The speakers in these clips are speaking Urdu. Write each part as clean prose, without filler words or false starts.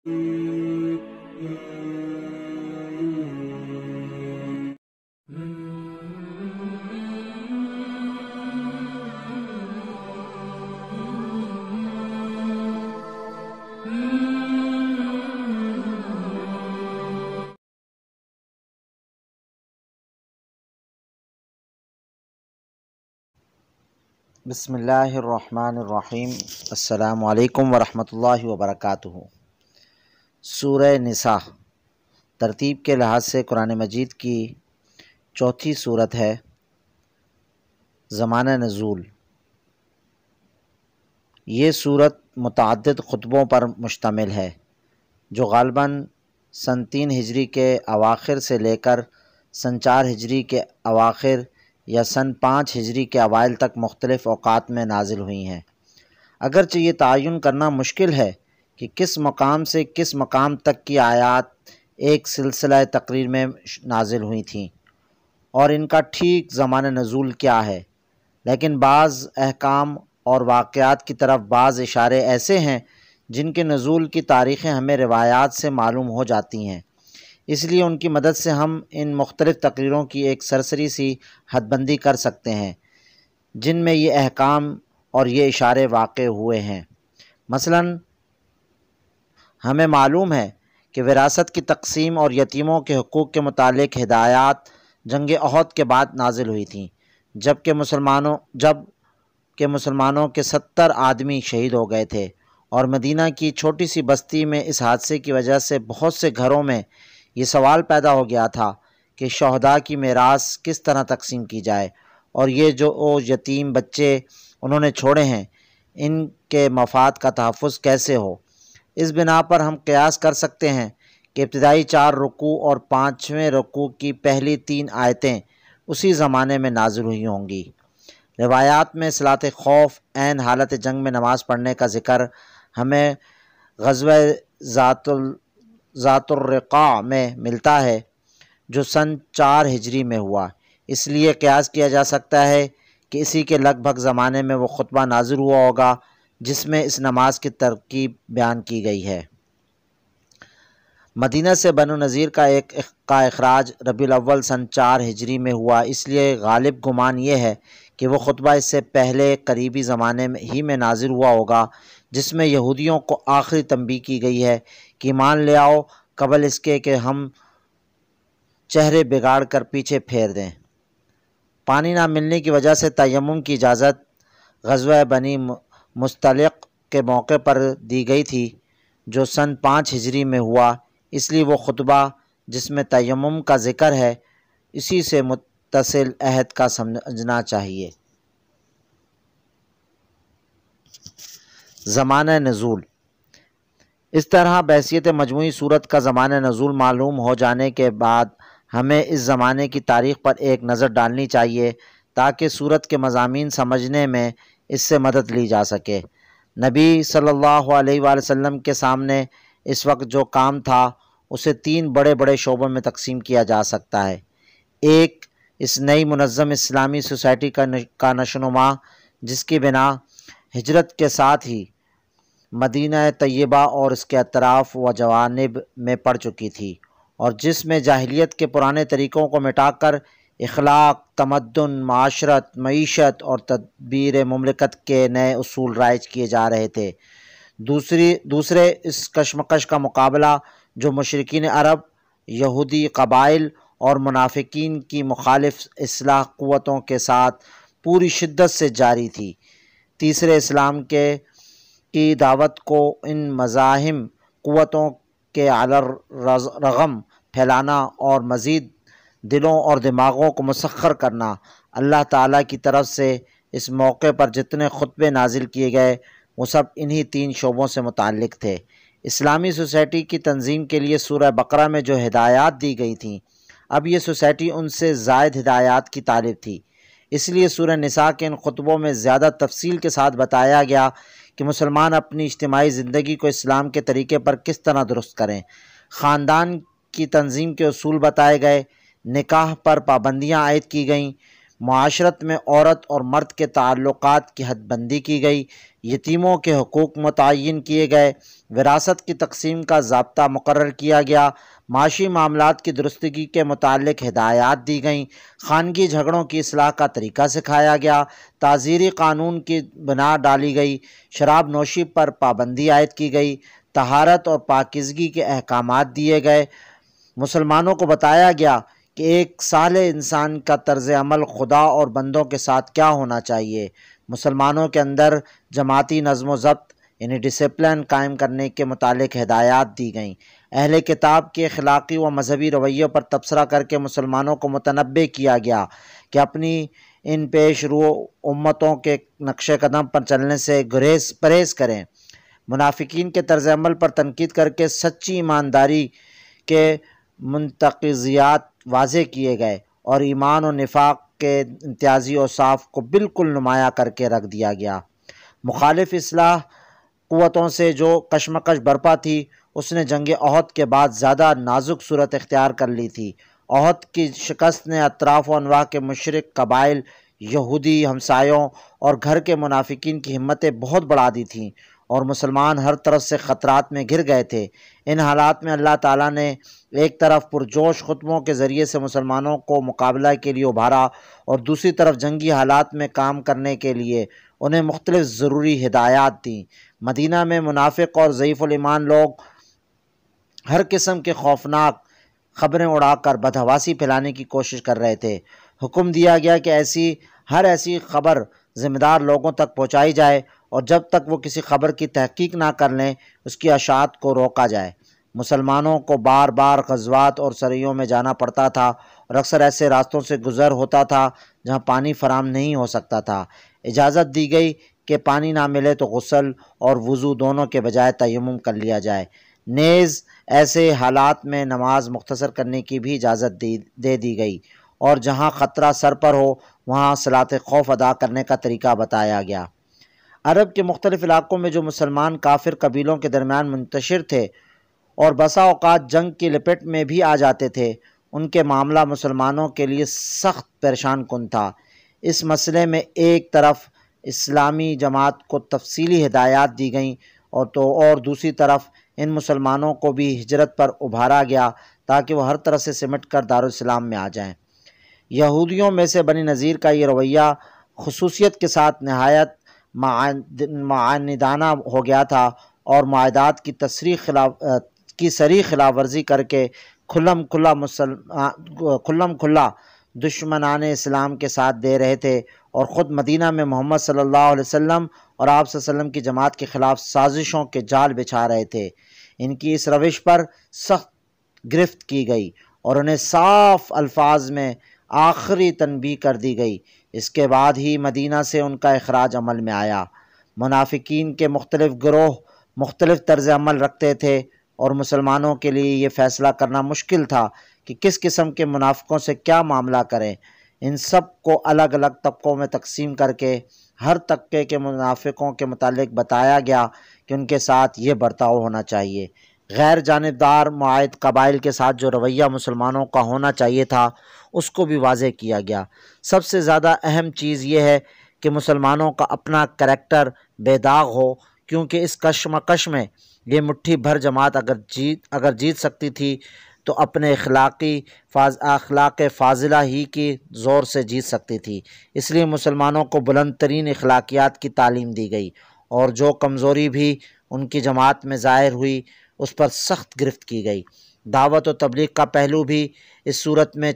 بسم اللہ الرحمن الرحیم۔ السلام علیکم ورحمۃ اللہ وبرکاتہ۔ سورہ نساء ترتیب کے لحاظ سے قرآن مجید کی چوتھی صورت ہے۔ زمانہ نزول، یہ صورت متعدد خطبوں پر مشتمل ہے جو غالباً سن 3 ہجری کے اواخر سے لے کر سن 4 ہجری کے اواخر یا سن 5 ہجری کے اوائل تک مختلف اوقات میں نازل ہوئی ہیں۔ اگرچہ یہ تعین کرنا مشکل ہے کہ کس مقام سے کس مقام تک کی آیات ایک سلسلہ تقریر میں نازل ہوئی تھیں اور ان کا ٹھیک زمانہ نزول کیا ہے، لیکن بعض احکام اور واقعات کی طرف بعض اشارے ایسے ہیں جن کے نزول کی تاریخیں ہمیں روایات سے معلوم ہو جاتی ہیں، اس لیے ان کی مدد سے ہم ان مختلف تقریروں کی ایک سرسری سی حد بندی کر سکتے ہیں جن میں یہ احکام اور یہ اشارے واقع ہوئے ہیں۔ مثلاً ہمیں معلوم ہے کہ وراثت کی تقسیم اور یتیموں کے حقوق کے متعلق ہدایات جنگ احد کے بعد نازل ہوئی تھیں، جب کہ مسلمانوں کے 70 آدمی شہید ہو گئے تھے، اور مدینہ کی چھوٹی سی بستی میں اس حادثے کی وجہ سے بہت سے گھروں میں یہ سوال پیدا ہو گیا تھا کہ شہداء کی میراث کس طرح تقسیم کی جائے، اور یہ جو یتیم بچے انہوں نے چھوڑے ہیں ان کے مفاد کا تحفظ کیسے ہو۔ اس بنا پر ہم قیاس کر سکتے ہیں کہ ابتدائی 4 رکوع اور 5ویں رکوع کی پہلی 3 آیتیں اسی زمانے میں نازل ہوئی ہوں گی۔ روایات میں صلاۃ خوف عین حالت جنگ میں نماز پڑھنے کا ذکر ہمیں غزوہ ذات الرقاع میں ملتا ہے جو سن 4 ہجری میں ہوا، اس لیے قیاس کیا جا سکتا ہے کہ اسی کے لگ بھگ زمانے میں وہ خطبہ نازل ہوا ہوگا جس میں اس نماز کی ترکیب بیان کی گئی ہے۔ مدینہ سے بنو نذیر کا اخراج ربیع الاول سن 4 ہجری میں ہوا، اس لیے غالب گمان یہ ہے کہ وہ خطبہ اس سے پہلے قریبی زمانے ہی میں نازل ہوا ہوگا جس میں یہودیوں کو آخری تنبیہ کی گئی ہے کہ ایمان لے آؤ قبل اس کے کہ ہم چہرے بگاڑ کر پیچھے پھیر دیں۔ پانی نہ ملنے کی وجہ سے تیمم کی اجازت غزوہ بنی مستلق کے موقع پر دی گئی تھی جو سن 5 ہجری میں ہوا، اس لیے وہ خطبہ جس میں تیمم کا ذکر ہے اسی سے متصل عہد کا سمجھنا چاہیے۔ زمانہ نزول، اس طرح بحیثیت مجموعی صورت کا زمانہ نزول معلوم ہو جانے کے بعد ہمیں اس زمانے کی تاریخ پر ایک نظر ڈالنی چاہیے تاکہ صورت کے مضامین سمجھنے میں اس سے مدد لی جا سکے۔ نبی صلی اللہ علیہ وآلہ وسلم کے سامنے اس وقت جو کام تھا اسے 3 بڑے بڑے شعبوں میں تقسیم کیا جا سکتا ہے۔ ایک، اس نئی منظم اسلامی سوسائٹی کا نشو و نما جس کی بنا ہجرت کے ساتھ ہی مدینہ طیبہ اور اس کے اطراف و جوانب میں پڑ چکی تھی، اور جس میں جاہلیت کے پرانے طریقوں کو مٹا کر اخلاق، تمدن، معاشرت، معیشت اور تدبیر مملکت کے نئے اصول رائج کیے جا رہے تھے۔ دوسرے، اس کشمکش کا مقابلہ جو مشرکین عرب، یہودی قبائل اور منافقین کی مخالف اصلاح قوتوں کے ساتھ پوری شدت سے جاری تھی۔ تیسرے، اسلام کی دعوت کو ان مزاحم قوتوں کے علی الرغم پھیلانا اور مزید دلوں اور دماغوں کو مسخر کرنا۔ اللہ تعالیٰ کی طرف سے اس موقع پر جتنے خطبے نازل کیے گئے وہ سب انہی 3 شعبوں سے متعلق تھے۔ اسلامی سوسائٹی کی تنظیم کے لیے سورہ بقرہ میں جو ہدایات دی گئی تھیں، اب یہ سوسائٹی ان سے زائد ہدایات کی طالب تھی، اس لیے سورہ نساء کے ان خطبوں میں زیادہ تفصیل کے ساتھ بتایا گیا کہ مسلمان اپنی اجتماعی زندگی کو اسلام کے طریقے پر کس طرح درست کریں۔ خاندان کی تنظیم کے اصول بتائے گئے، نکاح پر پابندیاں عائد کی گئیں، معاشرت میں عورت اور مرد کے تعلقات کی حد بندی کی گئی، یتیموں کے حقوق متعین کیے گئے، وراثت کی تقسیم کا ضابطہ مقرر کیا گیا، معاشی معاملات کی درستگی کے متعلق ہدایات دی گئیں، خانگی جھگڑوں کی اصلاح کا طریقہ سکھایا گیا، تعزیری قانون کی بنا ڈالی گئی، شراب نوشی پر پابندی عائد کی گئی، طہارت اور پاکیزگی کے احکامات دیے گئے۔ مسلمانوں کو بتایا گیا کہ ایک صالح انسان کا طرز عمل خدا اور بندوں کے ساتھ کیا ہونا چاہیے۔ مسلمانوں کے اندر جماعتی نظم و ضبط یعنی ڈسپلن قائم کرنے کے متعلق ہدایات دی گئیں۔ اہل کتاب کے اخلاقی و مذہبی رویوں پر تبصرہ کر کے مسلمانوں کو متنبہ کیا گیا کہ اپنی ان پیش رو امتوں کے نقش قدم پر چلنے سے پرہیز کریں۔ منافقین کے طرز عمل پر تنقید کر کے سچی ایمانداری کے منتقضیات واضح کیے گئے اور ایمان و نفاق کے امتیازی اوصاف کو بالکل نمایاں کر کے رکھ دیا گیا۔ مخالف اصلاح قوتوں سے جو کشمکش برپا تھی اس نے جنگ احد کے بعد زیادہ نازک صورت اختیار کر لی تھی۔ احد کی شکست نے اطراف و انواع کے مشرک قبائل، یہودی ہمسایوں اور گھر کے منافقین کی ہمتیں بہت بڑھا دی تھیں اور مسلمان ہر طرف سے خطرات میں گھر گئے تھے۔ ان حالات میں اللہ تعالیٰ نے ایک طرف پرجوش خطبوں کے ذریعے سے مسلمانوں کو مقابلہ کے لیے ابھارا اور دوسری طرف جنگی حالات میں کام کرنے کے لیے انہیں مختلف ضروری ہدایات دیں۔ مدینہ میں منافق اور ضعیف الایمان لوگ ہر قسم کے خوفناک خبریں اڑا کر بدحواسی پھیلانے کی کوشش کر رہے تھے۔ حکم دیا گیا کہ ہر ایسی خبر ذمہ دار لوگوں تک پہنچائی جائے اور جب تک وہ کسی خبر کی تحقیق نہ کر لیں اس کی اشاعت کو روکا جائے۔ مسلمانوں کو بار بار غزوات اور سریوں میں جانا پڑتا تھا اور اکثر ایسے راستوں سے گزر ہوتا تھا جہاں پانی فراہم نہیں ہو سکتا تھا۔ اجازت دی گئی کہ پانی نہ ملے تو غسل اور وضو دونوں کے بجائے تیمم کر لیا جائے۔ نیز ایسے حالات میں نماز مختصر کرنے کی بھی اجازت دے دی گئی اور جہاں خطرہ سر پر ہو وہاں صلاۃ خوف ادا کرنے کا طریقہ بتایا گیا۔ عرب کے مختلف علاقوں میں جو مسلمان کافر قبیلوں کے درمیان منتشر تھے اور بسا اوقات جنگ کی لپٹ میں بھی آ جاتے تھے، ان کے معاملہ مسلمانوں کے لیے سخت پریشان کن تھا۔ اس مسئلے میں ایک طرف اسلامی جماعت کو تفصیلی ہدایات دی گئیں اور دوسری طرف ان مسلمانوں کو بھی ہجرت پر ابھارا گیا تاکہ وہ ہر طرح سے سمٹ کر دارالاسلام میں آ جائیں۔ یہودیوں میں سے بنی نذیر کا یہ رویہ خصوصیت کے ساتھ نہایت معاندانہ ہو گیا تھا اور معاہدات کی صریح خلاف ورزی کر کے کھلم کھلا دشمنان اسلام کے ساتھ دے رہے تھے اور خود مدینہ میں محمد صلی اللہ علیہ وسلم اور آپ صلی اللہ علیہ وسلم کی جماعت کے خلاف سازشوں کے جال بچھا رہے تھے۔ ان کی اس روش پر سخت گرفت کی گئی اور انہیں صاف الفاظ میں آخری تنبیہ کر دی گئی۔ اس کے بعد ہی مدینہ سے ان کا اخراج عمل میں آیا۔ منافقین کے مختلف گروہ مختلف طرز عمل رکھتے تھے اور مسلمانوں کے لیے یہ فیصلہ کرنا مشکل تھا کہ کس قسم کے منافقوں سے کیا معاملہ کریں۔ ان سب کو الگ الگ طبقوں میں تقسیم کر کے ہر طبقے کے منافقوں کے متعلق بتایا گیا کہ ان کے ساتھ یہ برتاؤ ہونا چاہیے۔ غیر جانبدار معاہد قبائل کے ساتھ جو رویہ مسلمانوں کا ہونا چاہیے تھا اس کو بھی واضح کیا گیا۔ سب سے زیادہ اہم چیز یہ ہے کہ مسلمانوں کا اپنا کریکٹر بے داغ ہو، کیونکہ اس کشمکش میں یہ مٹھی بھر جماعت اگر جیت سکتی تھی تو اپنے اخلاق فاضلہ ہی کی زور سے جیت سکتی تھی۔ اس لیے مسلمانوں کو بلند ترین اخلاقیات کی تعلیم دی گئی اور جو کمزوری بھی ان کی جماعت میں ظاہر ہوئی اس پر سخت گرفت کی گئی۔ دعوت و تبلیغ کا پہلو بھی اس صورت میں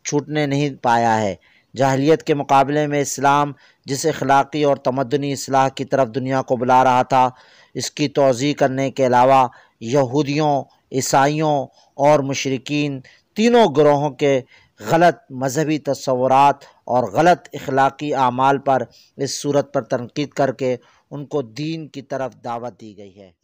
چھوٹنے نہیں پایا ہے۔ جاہلیت کے مقابلے میں اسلام جس اخلاقی اور تمدنی اصلاح کی طرف دنیا کو بلا رہا تھا، اس کی توضیح کرنے کے علاوہ یہودیوں، عیسائیوں اور مشرکین تینوں گروہوں کے غلط مذہبی تصورات اور غلط اخلاقی اعمال پر اس صورت پر تنقید کر کے ان کو دین کی طرف دعوت دی گئی ہے۔